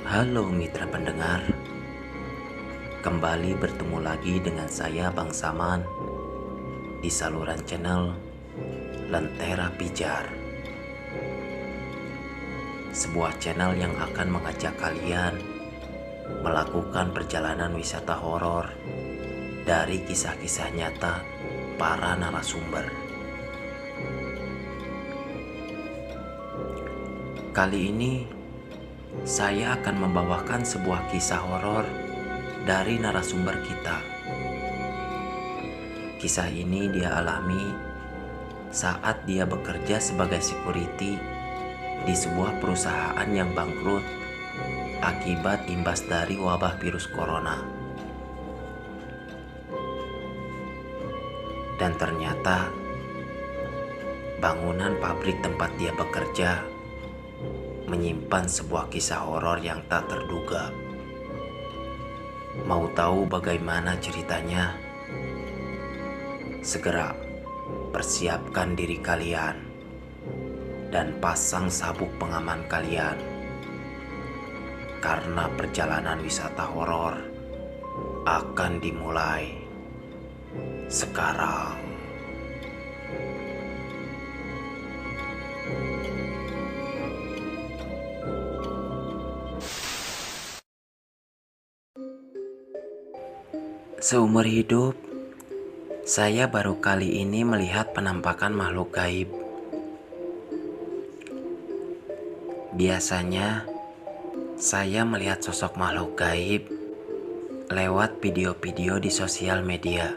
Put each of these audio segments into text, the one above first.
Halo mitra pendengar, kembali bertemu lagi dengan saya Bang Saman di saluran channel Lentera Pijar. Sebuah channel yang akan mengajak kalian melakukan perjalanan wisata horor dari kisah-kisah nyata para narasumber. Kali ini saya akan membawakan sebuah kisah horor dari narasumber kita. Kisah ini dia alami saat dia bekerja sebagai security di sebuah perusahaan yang bangkrut akibat imbas dari wabah virus corona. Dan ternyata bangunan pabrik tempat dia bekerja menyimpan sebuah kisah horor yang tak terduga. Mau tahu bagaimana ceritanya? Segera persiapkan diri kalian dan pasang sabuk pengaman kalian, karena perjalanan wisata horor akan dimulai sekarang. Seumur hidup, saya baru kali ini melihat penampakan makhluk gaib. Biasanya, saya melihat sosok makhluk gaib lewat video-video di sosial media.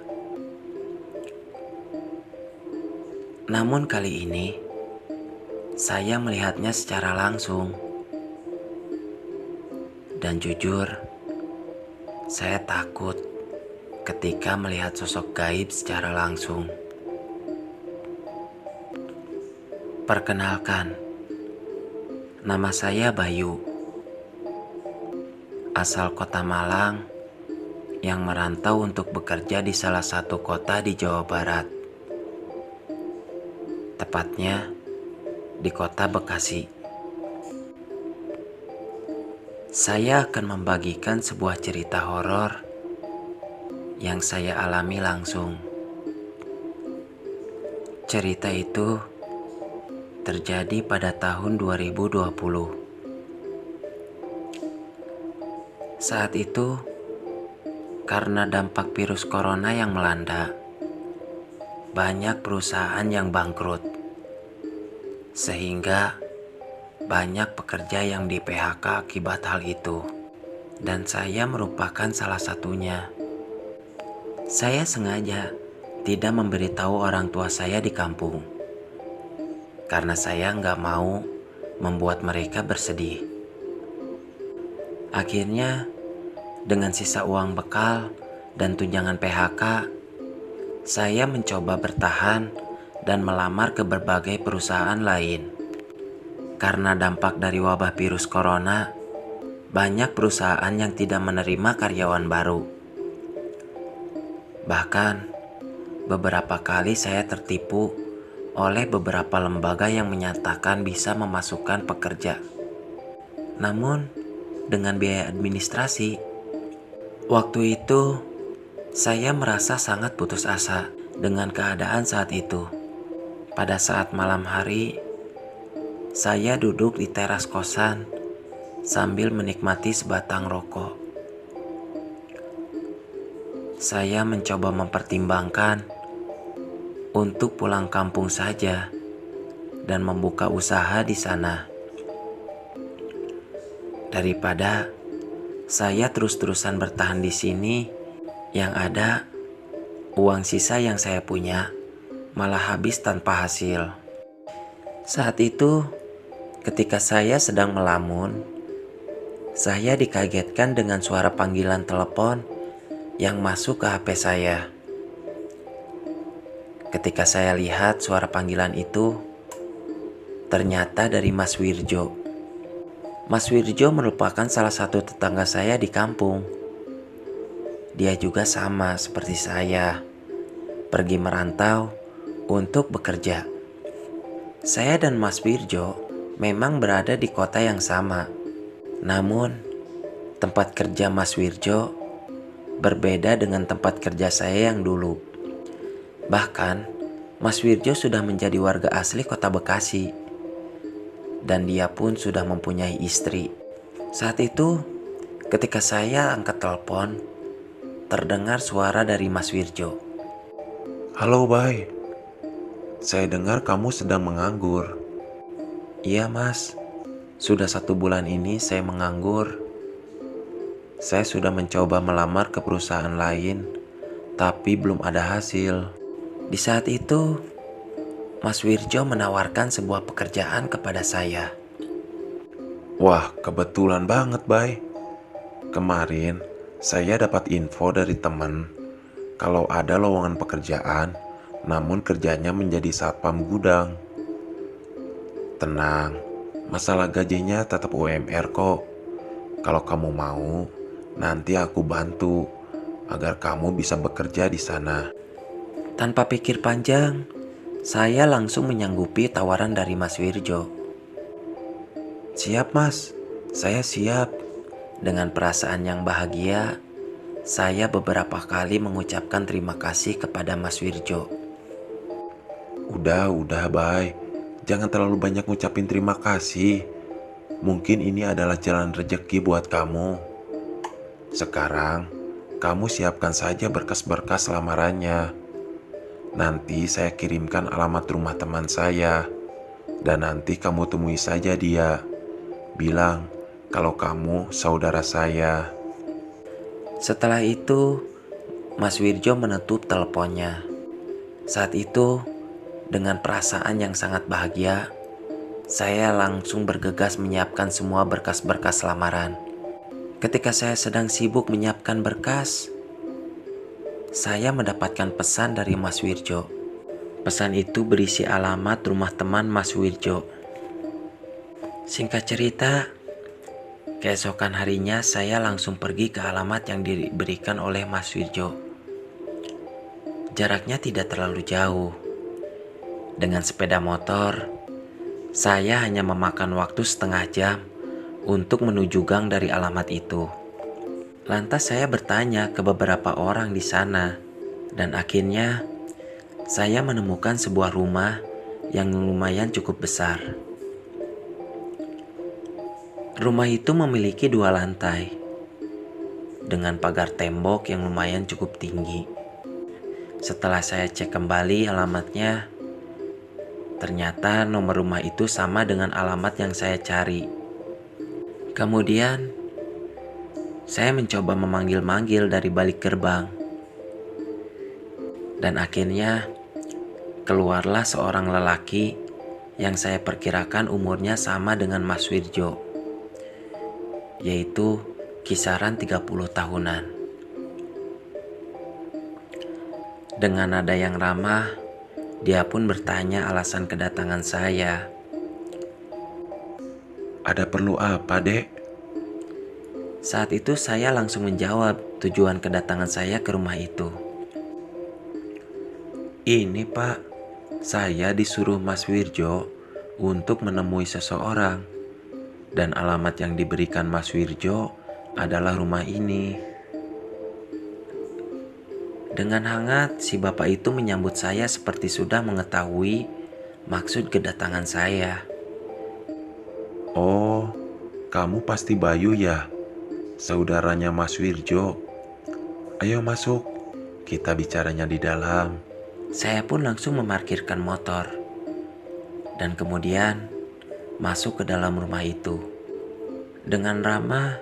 Namun kali ini, saya melihatnya secara langsung. Dan jujur, saya takut ketika melihat sosok gaib secara langsung. Perkenalkan, nama saya Bayu, asal kota Malang yang merantau untuk bekerja di salah satu kota di Jawa Barat, tepatnya di kota Bekasi. Saya akan membagikan sebuah cerita horor yang saya alami langsung. Cerita itu terjadi pada tahun 2020. Saat itu, karena dampak virus corona yang melanda, banyak perusahaan yang bangkrut, sehingga banyak pekerja yang di PHK akibat hal itu, dan saya merupakan salah satunya. Saya sengaja tidak memberitahu orang tua saya di kampung, karena saya nggak mau membuat mereka bersedih. Akhirnya, dengan sisa uang bekal dan tunjangan PHK, saya mencoba bertahan dan melamar ke berbagai perusahaan lain. Karena dampak dari wabah virus corona, banyak perusahaan yang tidak menerima karyawan baru. Bahkan, beberapa kali saya tertipu oleh beberapa lembaga yang menyatakan bisa memasukkan pekerja. Namun, dengan biaya administrasi, waktu itu saya merasa sangat putus asa dengan keadaan saat itu. Pada saat malam hari, saya duduk di teras kosan sambil menikmati sebatang rokok. Saya mencoba mempertimbangkan untuk pulang kampung saja dan membuka usaha di sana, daripada saya terus-terusan bertahan di sini. Yang ada, uang sisa yang saya punya malah habis tanpa hasil. Saat itu, ketika saya sedang melamun, saya dikagetkan dengan suara panggilan telepon yang masuk ke HP saya. Ketika saya lihat suara panggilan itu, ternyata dari Mas Wirjo. Mas Wirjo merupakan salah satu tetangga saya di kampung. Dia juga sama seperti saya, pergi merantau untuk bekerja. Saya dan Mas Wirjo memang berada di kota yang sama. Namun, Tempat kerja Mas Wirjo berbeda dengan tempat kerja saya yang dulu. Bahkan, Mas Wirjo sudah menjadi warga asli kota Bekasi. Dan dia pun sudah mempunyai istri. Saat itu, ketika saya angkat telepon, terdengar suara dari Mas Wirjo. Halo, Bay. Saya dengar kamu sedang menganggur. Iya mas, sudah 1 bulan ini saya menganggur. Saya sudah mencoba melamar ke perusahaan lain, tapi belum ada hasil. Di saat itu, Mas Wirjo menawarkan sebuah pekerjaan kepada saya. Wah, kebetulan banget, Bay. Kemarin, saya dapat info dari teman kalau ada lowongan pekerjaan, namun kerjanya menjadi satpam gudang. Tenang, masalah gajinya tetap UMR kok. Kalau kamu mau, nanti aku bantu agar kamu bisa bekerja di sana. Tanpa pikir panjang, saya langsung menyanggupi tawaran dari Mas Wirjo. Siap mas, saya siap. Dengan perasaan yang bahagia, saya beberapa kali mengucapkan terima kasih kepada Mas Wirjo. Udah, Bay. Jangan terlalu banyak ngucapin terima kasih. Mungkin ini adalah jalan rejeki buat kamu. Sekarang, kamu siapkan saja berkas-berkas lamarannya. Nanti saya kirimkan alamat rumah teman saya. Dan nanti kamu temui saja dia. Bilang kalau kamu saudara saya. Setelah itu, Mas Wirjo menutup teleponnya. Saat itu, dengan perasaan yang sangat bahagia, saya langsung bergegas menyiapkan semua berkas-berkas lamaran. Ketika saya sedang sibuk menyiapkan berkas, saya mendapatkan pesan dari Mas Wirjo. Pesan itu berisi alamat rumah teman Mas Wirjo. Singkat cerita, keesokan harinya saya langsung pergi ke alamat yang diberikan oleh Mas Wirjo. Jaraknya tidak terlalu jauh. Dengan sepeda motor, saya hanya memakan waktu setengah jam untuk menuju gang dari alamat itu. Lantas saya bertanya ke beberapa orang di sana, dan akhirnya saya menemukan sebuah rumah yang lumayan cukup besar. Rumah itu memiliki 2 lantai, dengan pagar tembok yang lumayan cukup tinggi. Setelah saya cek kembali alamatnya, ternyata nomor rumah itu sama dengan alamat yang saya cari. Kemudian, saya mencoba memanggil-manggil dari balik gerbang. Dan akhirnya, keluarlah seorang lelaki yang saya perkirakan umurnya sama dengan Mas Wirjo, yaitu kisaran 30 tahunan. Dengan nada yang ramah, dia pun bertanya alasan kedatangan saya. Ada perlu apa, Dek? Saat itu saya langsung menjawab tujuan kedatangan saya ke rumah itu. Ini Pak, saya disuruh Mas Wirjo untuk menemui seseorang. Dan alamat yang diberikan Mas Wirjo adalah rumah ini. Dengan hangat, si bapak itu menyambut saya seperti sudah mengetahui maksud kedatangan saya. Oh, kamu pasti Bayu ya? Saudaranya Mas Wirjo. Ayo masuk, kita bicaranya di dalam. Saya pun langsung memarkirkan motor dan kemudian masuk ke dalam rumah itu. Dengan ramah,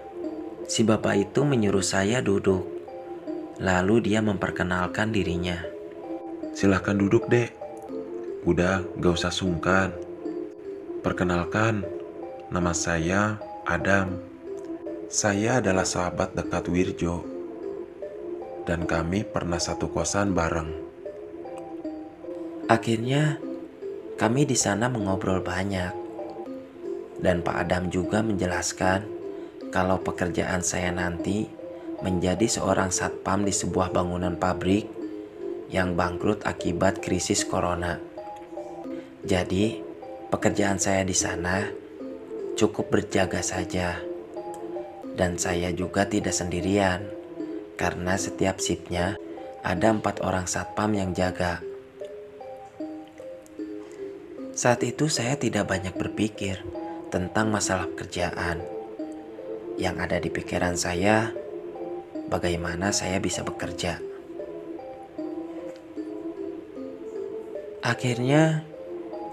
si bapak itu menyuruh saya duduk. Lalu dia memperkenalkan dirinya. Silahkan duduk, Dek. Udah, gak usah sungkan. Perkenalkan, nama saya Adam. Saya adalah sahabat dekat Wirjo. Dan kami pernah satu kosan bareng. Akhirnya, kami di sana mengobrol banyak. Dan Pak Adam juga menjelaskan kalau pekerjaan saya nanti menjadi seorang satpam di sebuah bangunan pabrik yang bangkrut akibat krisis corona. Jadi, pekerjaan saya di sana cukup berjaga saja. Dan saya juga tidak sendirian, karena setiap shiftnya ada 4 orang satpam yang jaga. Saat itu saya tidak banyak berpikir tentang masalah pekerjaan. Yang ada di pikiran saya, bagaimana saya bisa bekerja. Akhirnya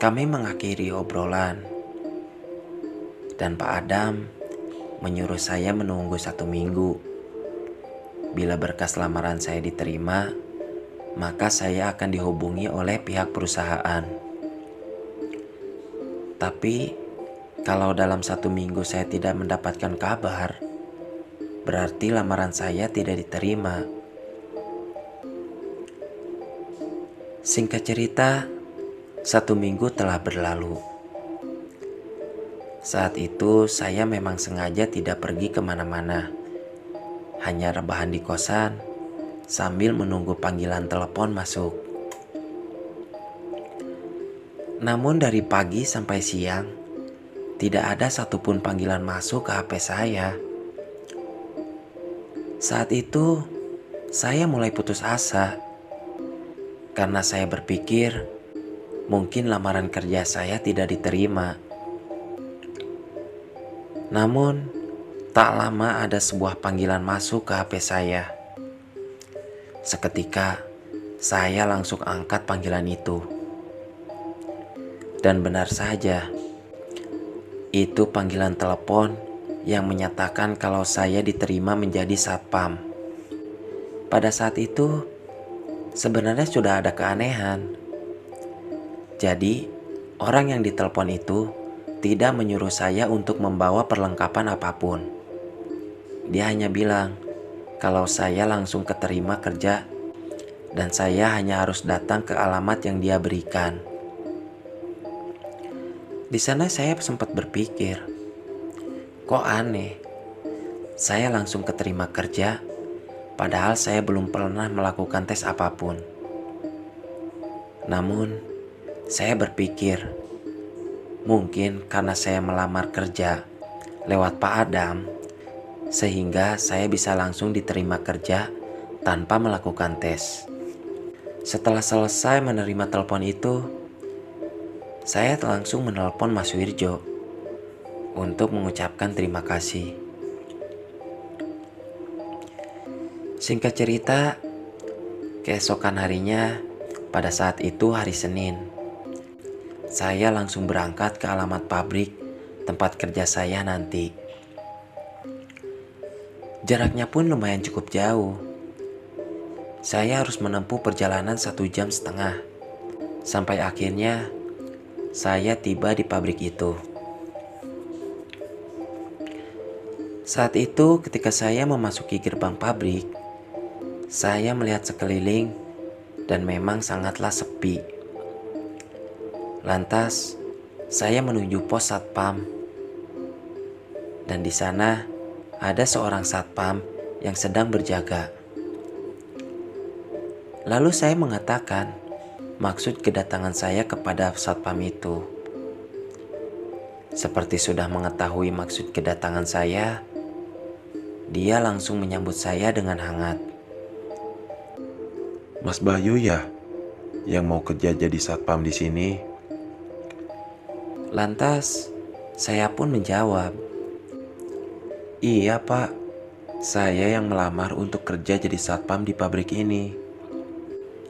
kami mengakhiri obrolan, dan Pak Adam menyuruh saya menunggu 1 minggu. Bila berkas lamaran saya diterima, maka saya akan dihubungi oleh pihak perusahaan. Tapi kalau dalam 1 minggu saya tidak mendapatkan kabar, berarti lamaran saya tidak diterima. Singkat cerita, 1 minggu telah berlalu. Saat itu saya memang sengaja tidak pergi kemana-mana, hanya rebahan di kosan sambil menunggu panggilan telepon masuk. Namun dari pagi sampai siang, tidak ada satupun panggilan masuk ke HP saya. Saat itu, saya mulai putus asa, karena saya berpikir mungkin lamaran kerja saya tidak diterima. Namun, tak lama ada sebuah panggilan masuk ke HP saya. Seketika, saya langsung angkat panggilan itu. Dan benar saja, itu panggilan telepon yang menyatakan kalau saya diterima menjadi satpam. Pada saat itu, sebenarnya sudah ada keanehan. Jadi, orang yang ditelepon itu tidak menyuruh saya untuk membawa perlengkapan apapun. Dia hanya bilang kalau saya langsung keterima kerja dan saya hanya harus datang ke alamat yang dia berikan. Di sana saya sempat berpikir, kok aneh, saya langsung keterima kerja, padahal saya belum pernah melakukan tes apapun. Namun, saya berpikir, mungkin karena saya melamar kerja lewat Pak Adam, sehingga saya bisa langsung diterima kerja tanpa melakukan tes. Setelah selesai menerima telepon itu, saya langsung menelpon Mas Wirjo untuk mengucapkan terima kasih. Singkat cerita, keesokan harinya, pada saat itu hari Senin, saya langsung berangkat ke alamat pabrik tempat kerja saya nanti. Jaraknya pun lumayan cukup jauh. Saya harus menempuh perjalanan 1,5 jam. Sampai akhirnya saya tiba di pabrik itu. Saat itu ketika saya memasuki gerbang pabrik, saya melihat sekeliling dan memang sangatlah sepi. Lantas, saya menuju pos satpam. Dan di sana ada seorang satpam yang sedang berjaga. Lalu saya mengatakan maksud kedatangan saya kepada satpam itu. Seperti sudah mengetahui maksud kedatangan saya, dia langsung menyambut saya dengan hangat. Mas Bayu ya, yang mau kerja jadi satpam di sini? Lantas, saya pun menjawab, "Iya Pak, saya yang melamar untuk kerja jadi satpam di pabrik ini."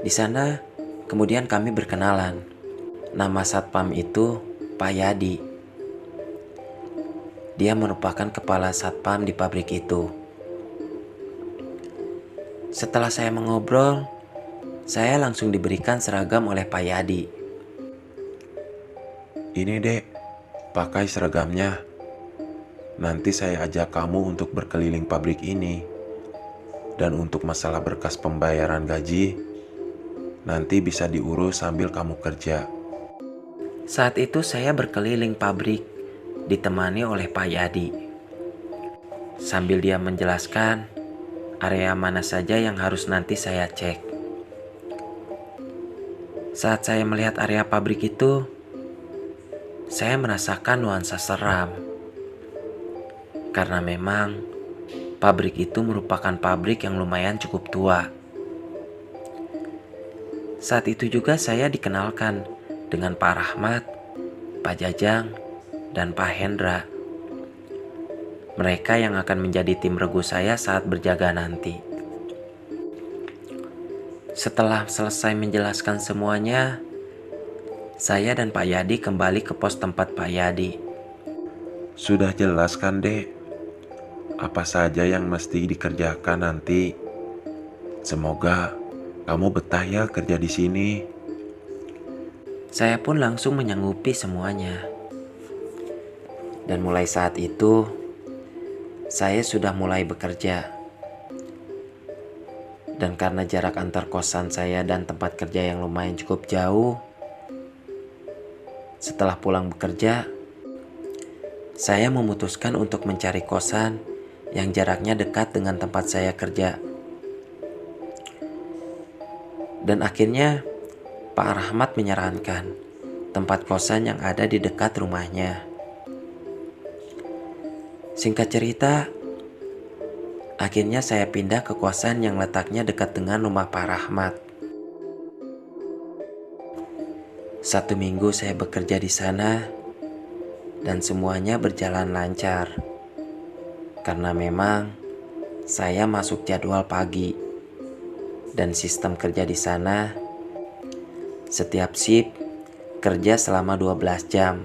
Di sana, kemudian kami berkenalan. Nama satpam itu Pak Yadi. Dia merupakan kepala satpam di pabrik itu. Setelah saya mengobrol, saya langsung diberikan seragam oleh Pak Yadi. Ini dek, pakai seragamnya. Nanti saya ajak kamu untuk berkeliling pabrik ini. Dan untuk masalah berkas pembayaran gaji, nanti bisa diurus sambil kamu kerja. Saat itu saya berkeliling pabrik, ditemani oleh Pak Yadi. Sambil dia menjelaskan area mana saja yang harus nanti saya cek. Saat saya melihat area pabrik itu, saya merasakan nuansa seram. Karena memang Pabrik itu merupakan pabrik yang lumayan cukup tua. Saat itu juga saya dikenalkan dengan Pak Rahmat, Pak Jajang, dan Pak Hendra. Mereka yang akan menjadi tim regu saya saat berjaga nanti. Setelah selesai menjelaskan semuanya, saya dan Pak Yadi kembali ke pos tempat Pak Yadi. Sudah jelas kan, Dek? Apa saja yang mesti dikerjakan nanti? Semoga kamu betah ya kerja di sini. Saya pun langsung menyanggupi semuanya. Dan mulai saat itu, saya sudah mulai bekerja. Dan karena jarak antar kosan saya dan tempat kerja yang lumayan cukup jauh, setelah pulang bekerja, saya memutuskan untuk mencari kosan yang jaraknya dekat dengan tempat saya kerja. Dan akhirnya Pak Rahmat menyarankan tempat kosan yang ada di dekat rumahnya. Singkat cerita, akhirnya saya pindah ke kosan yang letaknya dekat dengan rumah Pak Rahmat. 1 minggu saya bekerja di sana dan semuanya berjalan lancar. Karena memang saya masuk jadwal pagi dan sistem kerja di sana setiap shift kerja selama 12 jam.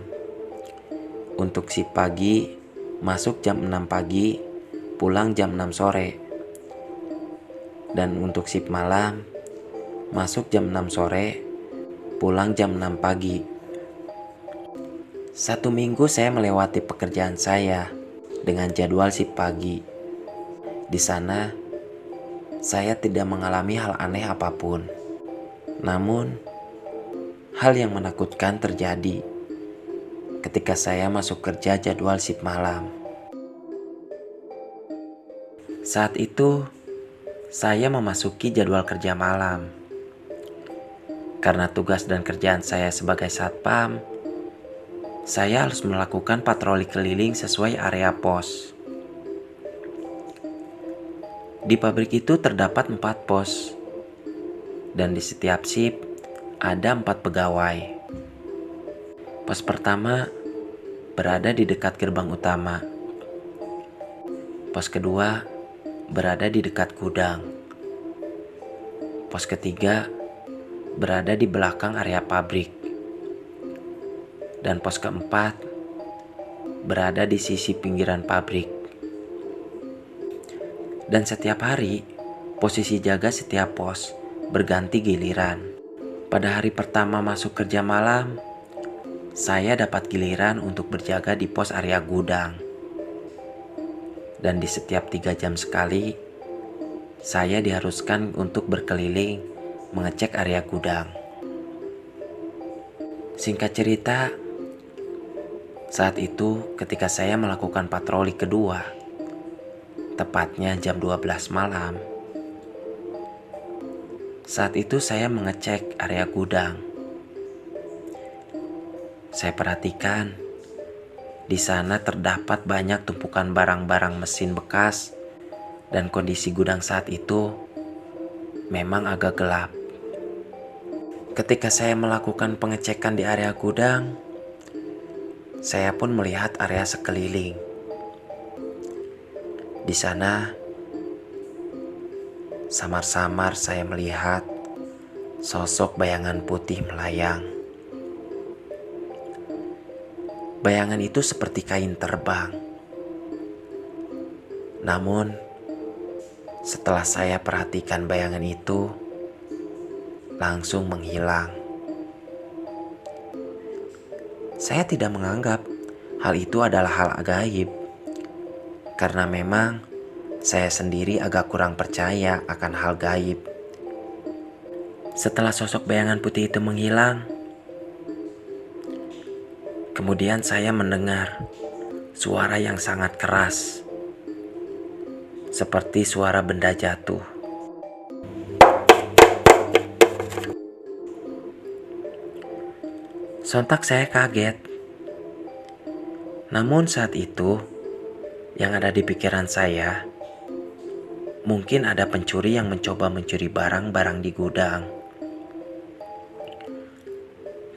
Untuk shift pagi masuk jam 6 pagi, pulang jam 6 sore. Dan untuk shift malam masuk jam 6 sore, pulang jam 6 pagi. 1 minggu saya melewati pekerjaan saya dengan jadwal shift pagi. Di sana saya tidak mengalami hal aneh apapun. Namun hal yang menakutkan terjadi ketika saya masuk kerja jadwal shift malam. Saat itu saya memasuki jadwal kerja malam. Karena tugas dan kerjaan saya sebagai satpam, saya harus melakukan patroli keliling sesuai area pos. Di pabrik itu terdapat 4 pos, dan di setiap shift ada 4 pegawai. Pos pertama berada di dekat gerbang utama. Pos kedua berada di dekat gudang. Pos ketiga berada di belakang area pabrik. Dan pos keempat berada di sisi pinggiran pabrik. Dan setiap hari, posisi jaga setiap pos berganti giliran. Pada hari pertama masuk kerja malam, saya dapat giliran untuk berjaga di pos area gudang. Dan di setiap 3 jam sekali, saya diharuskan untuk berkeliling mengecek area gudang. Singkat cerita, saat itu ketika saya melakukan patroli kedua, tepatnya jam 12 malam, saat itu saya mengecek area gudang. Saya perhatikan di sana terdapat banyak tumpukan barang-barang mesin bekas dan kondisi gudang saat itu memang agak gelap. Ketika saya melakukan pengecekan di area gudang, saya pun melihat area sekeliling. Di sana, samar-samar saya melihat sosok bayangan putih melayang. Bayangan itu seperti kain terbang. Namun, setelah saya perhatikan bayangan itu, langsung menghilang. Saya tidak menganggap hal itu adalah hal gaib, karena memang saya sendiri agak kurang percaya akan hal gaib. Setelah sosok bayangan putih itu menghilang, kemudian saya mendengar suara yang sangat keras, seperti suara benda jatuh. Sontak saya kaget. Namun saat itu, yang ada di pikiran saya mungkin ada pencuri yang mencoba mencuri barang-barang di gudang.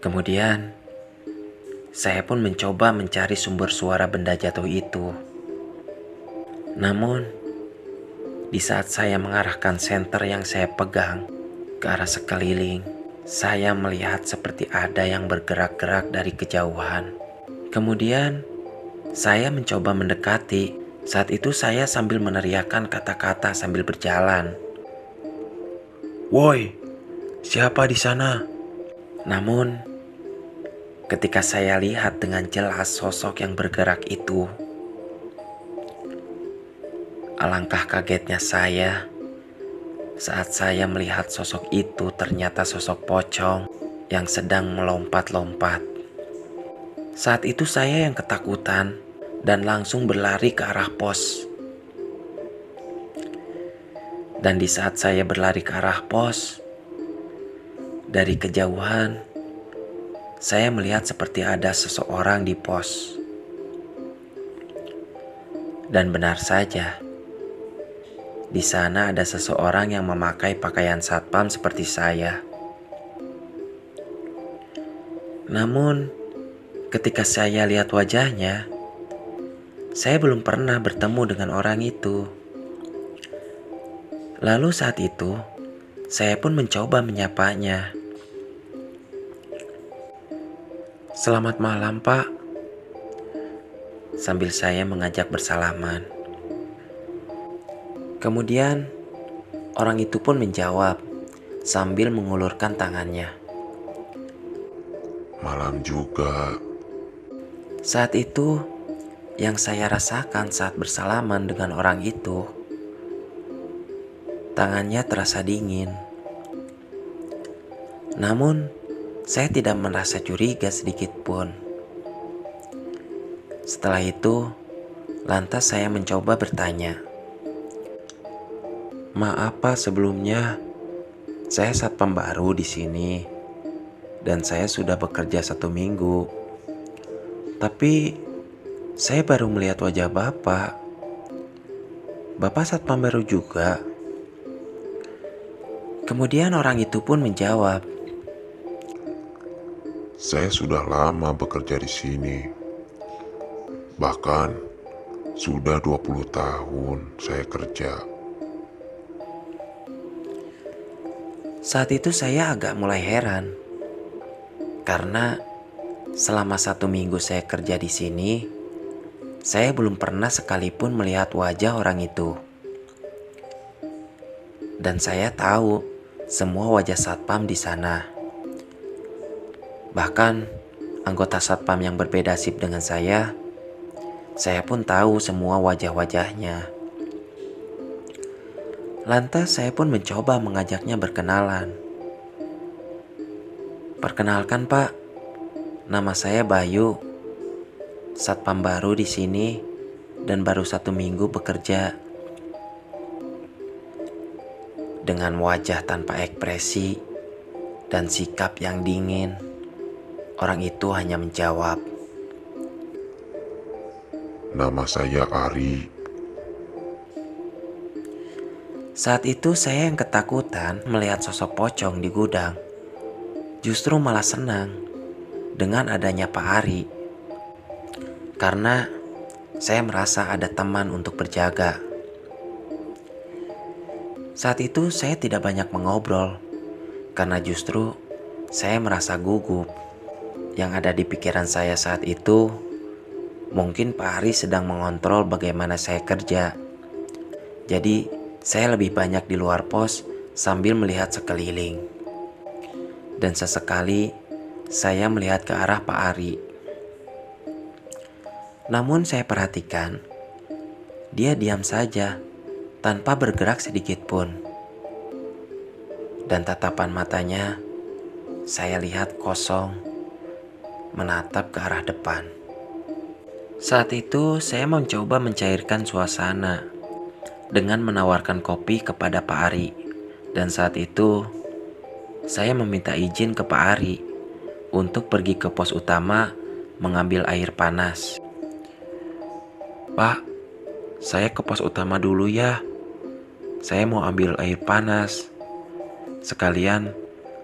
Kemudian, saya pun mencoba mencari sumber suara benda jatuh itu. Namun, di saat saya mengarahkan senter yang saya pegang ke arah sekeliling, saya melihat seperti ada yang bergerak-gerak dari kejauhan. Kemudian, saya mencoba mendekati. Saat itu saya sambil meneriakkan kata-kata sambil berjalan. "Woi, siapa di sana?" Namun, ketika saya lihat dengan jelas sosok yang bergerak itu, alangkah kagetnya saya saat saya melihat sosok itu ternyata sosok pocong yang sedang melompat-lompat. Saat itu saya yang ketakutan dan langsung berlari ke arah pos. Dan di saat saya berlari ke arah pos, dari kejauhan, saya melihat seperti ada seseorang di pos. Dan benar saja, di sana ada seseorang yang memakai pakaian satpam seperti saya. Namun, ketika saya lihat wajahnya, saya belum pernah bertemu dengan orang itu. Lalu saat itu, saya pun mencoba menyapanya. "Selamat malam, Pak," sambil saya mengajak bersalaman. Kemudian, orang itu pun menjawab sambil mengulurkan tangannya. Malam juga. Saat itu, yang saya rasakan saat bersalaman dengan orang itu, tangannya terasa dingin. Namun, saya tidak merasa curiga sedikit pun. Setelah itu, lantas saya mencoba bertanya, "Maaf Pak, sebelumnya saya satpam baru di sini dan saya sudah bekerja 1 minggu. Tapi saya baru melihat wajah Bapak. Bapak satpam baru juga?" Kemudian orang itu pun menjawab, Saya sudah lama bekerja di sini. Bahkan sudah 20 tahun saya kerja. Saat itu saya agak mulai heran, karena selama 1 minggu saya kerja di sini, saya belum pernah sekalipun melihat wajah orang itu. Dan saya tahu semua wajah satpam di sana. Bahkan anggota satpam yang berbeda sip dengan saya pun tahu semua wajah-wajahnya. Lantas saya pun mencoba mengajaknya berkenalan. "Perkenalkan Pak, nama saya Bayu, satpam baru di sini dan baru 1 minggu bekerja." Dengan wajah tanpa ekspresi dan sikap yang dingin, orang itu hanya menjawab, Nama saya Ari. Saat itu saya yang ketakutan melihat sosok pocong di gudang. Justru malah senang dengan adanya Pak Ari. Karena saya merasa ada teman untuk berjaga. Saat itu saya tidak banyak mengobrol, karena justru saya merasa gugup. Yang ada di pikiran saya saat itu, mungkin Pak Ari sedang mengontrol bagaimana saya kerja. Jadi saya lebih banyak di luar pos sambil melihat sekeliling. Dan sesekali saya melihat ke arah Pak Ari. Namun saya perhatikan, dia diam saja tanpa bergerak sedikit pun. Dan tatapan matanya saya lihat kosong, menatap ke arah depan. Saat itu saya mencoba mencairkan suasana dengan menawarkan kopi kepada Pak Ari. Dan saat itu saya meminta izin ke Pak Ari untuk pergi ke pos utama mengambil air panas. "Pak, saya ke pos utama dulu ya. saya mau ambil air panas. Sekalian,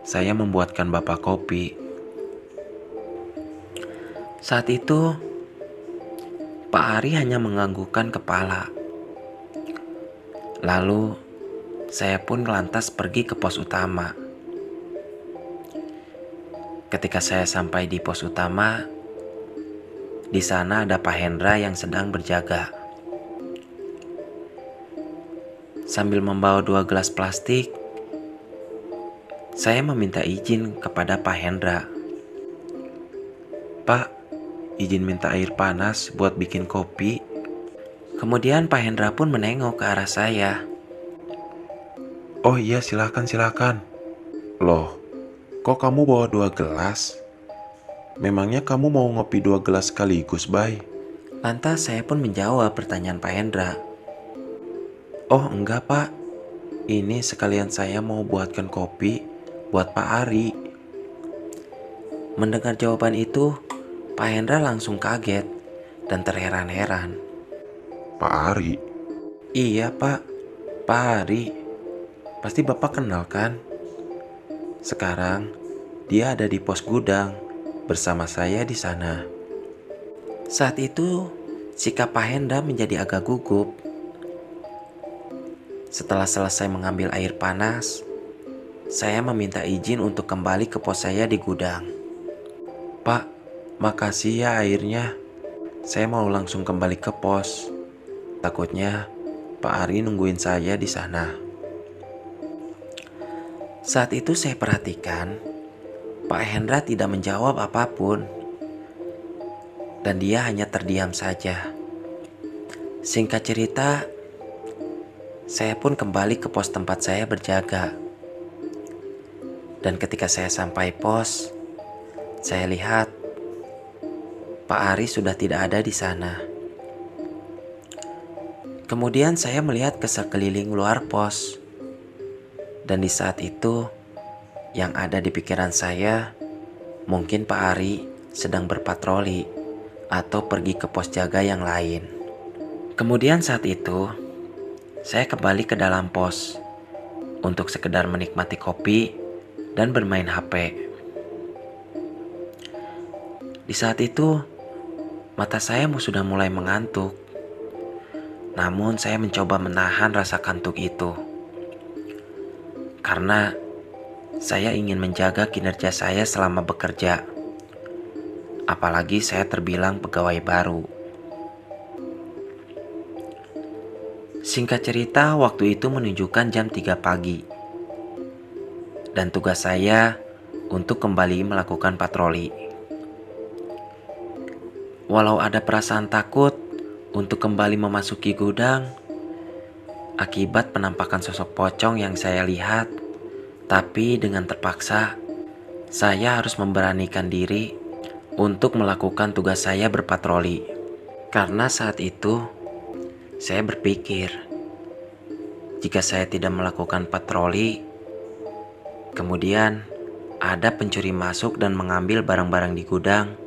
saya membuatkan Bapak kopi. Saat itu, Pak Ari hanya menganggukkan kepala. Lalu, saya pun lantas pergi ke pos utama. Ketika saya sampai di pos utama, di sana ada Pak Hendra yang sedang berjaga. Sambil membawa 2 gelas plastik, saya meminta izin kepada Pak Hendra. "Pak, izin minta air panas buat bikin kopi." Kemudian Pak Hendra pun menengok ke arah saya. "Oh iya, silakan. Loh, kok kamu bawa 2 gelas? Memangnya kamu mau ngopi 2 gelas sekaligus, Bay?" Lantas saya pun menjawab pertanyaan Pak Hendra. "Oh enggak Pak, ini sekalian saya mau buatkan kopi buat Pak Ari." Mendengar jawaban itu, Pak Hendra langsung kaget dan terheran-heran. "Pak Ari? "Iya Pak, Pak Ari. Pasti Bapak kenal kan? Sekarang dia ada di pos gudang bersama saya di sana." Saat itu, sikap Pak Hendra menjadi agak gugup. Setelah selesai mengambil air panas, saya meminta izin untuk kembali ke pos saya di gudang. "Pak, makasih ya airnya. Saya mau langsung kembali ke pos. Takutnya Pak Ari nungguin saya di sana." Saat itu saya perhatikan, Pak Hendra tidak menjawab apapun. Dan dia hanya terdiam saja. Singkat cerita, saya pun kembali ke pos tempat saya berjaga. Dan ketika saya sampai pos, saya lihat Pak Ari sudah tidak ada di sana. Kemudian saya melihat ke sekeliling luar pos. Dan di saat itu, yang ada di pikiran saya, mungkin Pak Ari sedang berpatroli atau pergi ke pos jaga yang lain. Kemudian saat itu, saya kembali ke dalam pos untuk sekedar menikmati kopi dan bermain HP. Di saat itu, mata saya sudah mulai mengantuk. Namun saya mencoba menahan rasa kantuk itu. Karena saya ingin menjaga kinerja saya selama bekerja. Apalagi saya terbilang pegawai baru. Singkat cerita, waktu itu menunjukkan jam 3 pagi. Dan tugas saya untuk kembali melakukan patroli. Walau ada perasaan takut untuk kembali memasuki gudang, akibat penampakan sosok pocong yang saya lihat, tapi dengan terpaksa, saya harus memberanikan diri untuk melakukan tugas saya berpatroli. Karena saat itu, saya berpikir, jika saya tidak melakukan patroli, kemudian ada pencuri masuk dan mengambil barang-barang di gudang,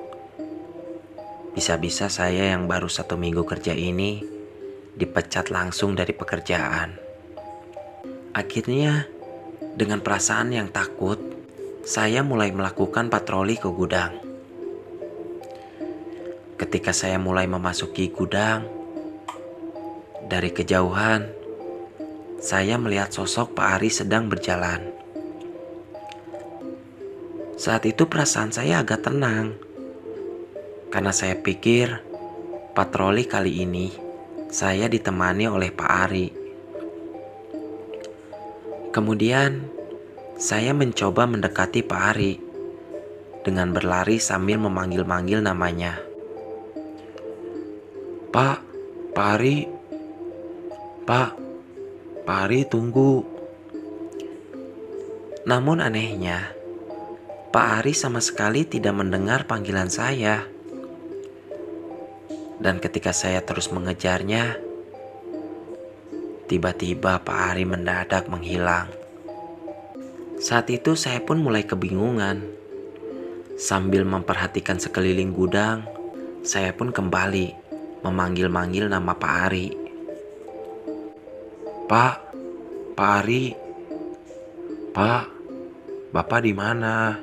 bisa-bisa saya yang baru 1 minggu kerja ini dipecat langsung dari pekerjaan. Akhirnya, dengan perasaan yang takut, saya mulai melakukan patroli ke gudang. Ketika saya mulai memasuki gudang, dari kejauhan, saya melihat sosok Pak Ari sedang berjalan. Saat itu perasaan saya agak tenang, karena saya pikir patroli kali ini saya ditemani oleh Pak Ari. Kemudian, saya mencoba mendekati Pak Ari dengan berlari sambil memanggil-manggil namanya. Pak Ari, Pak Ari tunggu." Namun anehnya, Pak Ari sama sekali tidak mendengar panggilan saya. Dan ketika saya terus mengejarnya, tiba-tiba Pak Ari mendadak menghilang. Saat itu saya pun mulai kebingungan. Sambil memperhatikan sekeliling gudang, saya pun kembali memanggil-manggil nama Pak Ari. Pak Ari. Pak, Bapak di mana?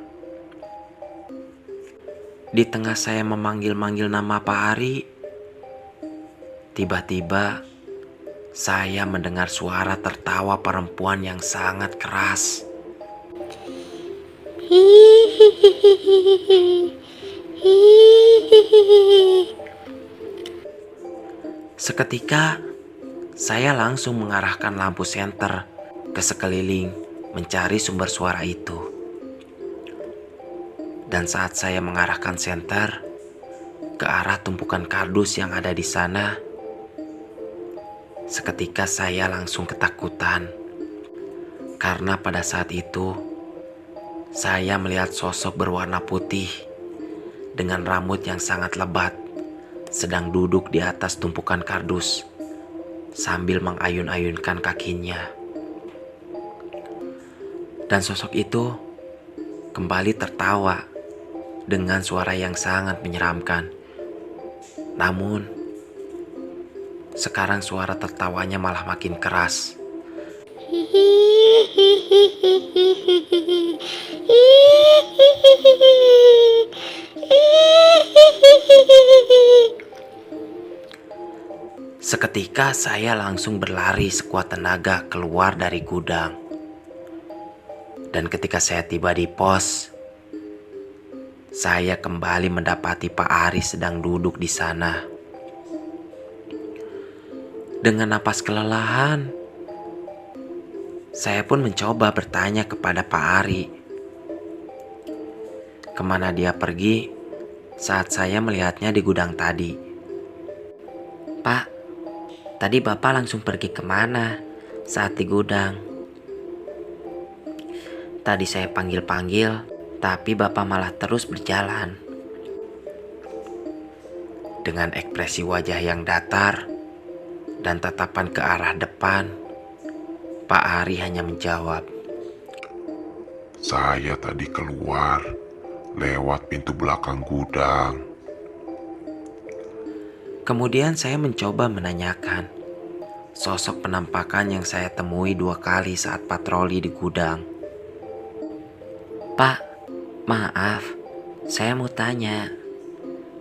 Di tengah saya memanggil-manggil nama Pak Ari, tiba-tiba saya mendengar suara tertawa perempuan yang sangat keras. Seketika, saya langsung mengarahkan lampu senter ke sekeliling mencari sumber suara itu. Dan saat saya mengarahkan senter ke arah tumpukan kardus yang ada di sana, seketika saya langsung ketakutan. Karena pada saat itu, saya melihat sosok berwarna putih dengan rambut yang sangat lebat sedang duduk di atas tumpukan kardus sambil mengayun-ayunkan kakinya. Dan sosok itu kembali tertawa dengan suara yang sangat menyeramkan. Namun, sekarang suara tertawanya malah makin keras. Seketika saya langsung berlari sekuat tenaga keluar dari gudang. Dan ketika saya tiba di pos, saya kembali mendapati Pak Ari sedang duduk di sana. Dengan napas kelelahan, saya pun mencoba bertanya kepada Pak Ari kemana dia pergi saat saya melihatnya di gudang tadi. "Pak, tadi Bapak langsung pergi kemana saat di gudang?" "Tadi saya panggil-panggil, tapi Bapak malah terus berjalan." Dengan ekspresi wajah yang datar dan tatapan ke arah depan, Pak Ari hanya menjawab, Saya tadi keluar lewat pintu belakang gudang. Kemudian saya mencoba menanyakan sosok penampakan yang saya temui 2 kali saat patroli di gudang. "Pak, maaf, saya mau tanya,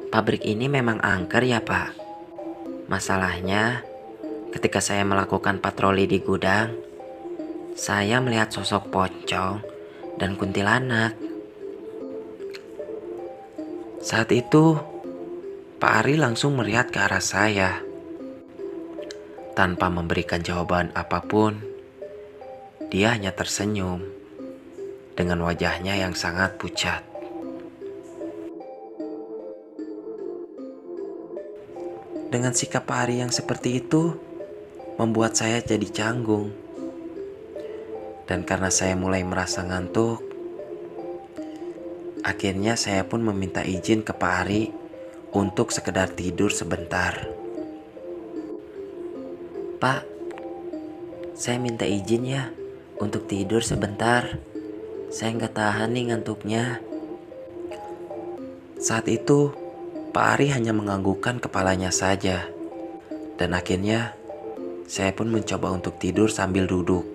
pabrik ini memang angker ya Pak? Masalahnya, ketika saya melakukan patroli di gudang, saya melihat sosok pocong dan kuntilanak." Saat itu, Pak Ari langsung melihat ke arah saya. Tanpa memberikan jawaban apapun, dia hanya tersenyum dengan wajahnya yang sangat pucat. Dengan sikap Pak Ari yang seperti itu, membuat saya jadi canggung. Dan karena saya mulai merasa ngantuk, akhirnya saya pun meminta izin ke Pak Ari untuk sekedar tidur sebentar. "Pak, saya minta izin ya untuk tidur sebentar. Saya nggak tahan nih ngantuknya." Saat itu, Pak Ari hanya menganggukkan kepalanya saja. Dan akhirnya, saya pun mencoba untuk tidur sambil duduk.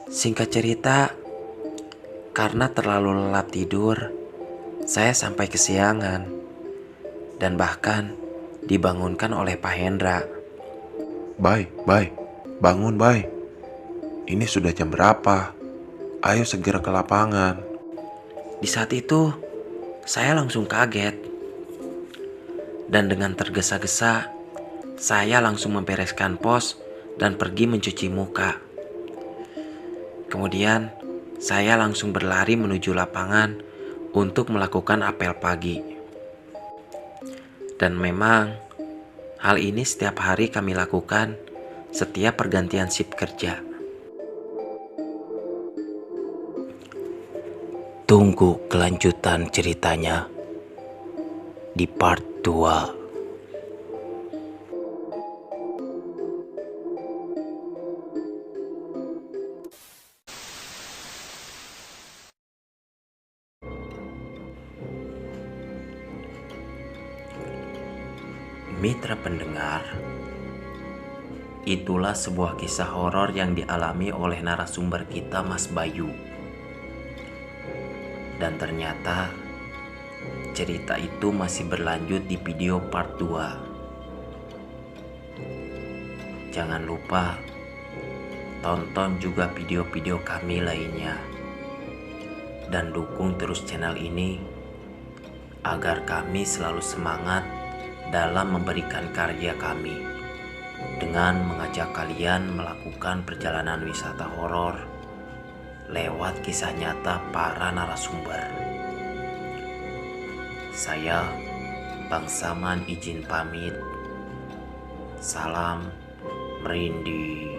Singkat cerita, karena terlalu lelap tidur, saya sampai kesiangan dan bahkan dibangunkan oleh Pak Hendra. Bay, bangun Bay. Ini sudah jam berapa? Ayo segera ke lapangan. Di saat itu, saya langsung kaget. Dan dengan tergesa-gesa, saya langsung membereskan pos dan pergi mencuci muka. Kemudian, saya langsung berlari menuju lapangan untuk melakukan apel pagi. Dan memang, hal ini setiap hari kami lakukan setiap pergantian shift kerja. Tunggu kelanjutan ceritanya di part 2. Mitra pendengar, Itulah sebuah kisah horor yang dialami oleh narasumber kita, Mas Bayu. Dan ternyata cerita itu masih berlanjut di video part 2. Jangan lupa tonton juga video-video kami lainnya. Dan dukung terus channel ini agar kami selalu semangat dalam memberikan karya kami dengan mengajak kalian melakukan perjalanan wisata horor lewat kisah nyata para narasumber. Saya, Bang Saman, izin pamit. Salam merinding.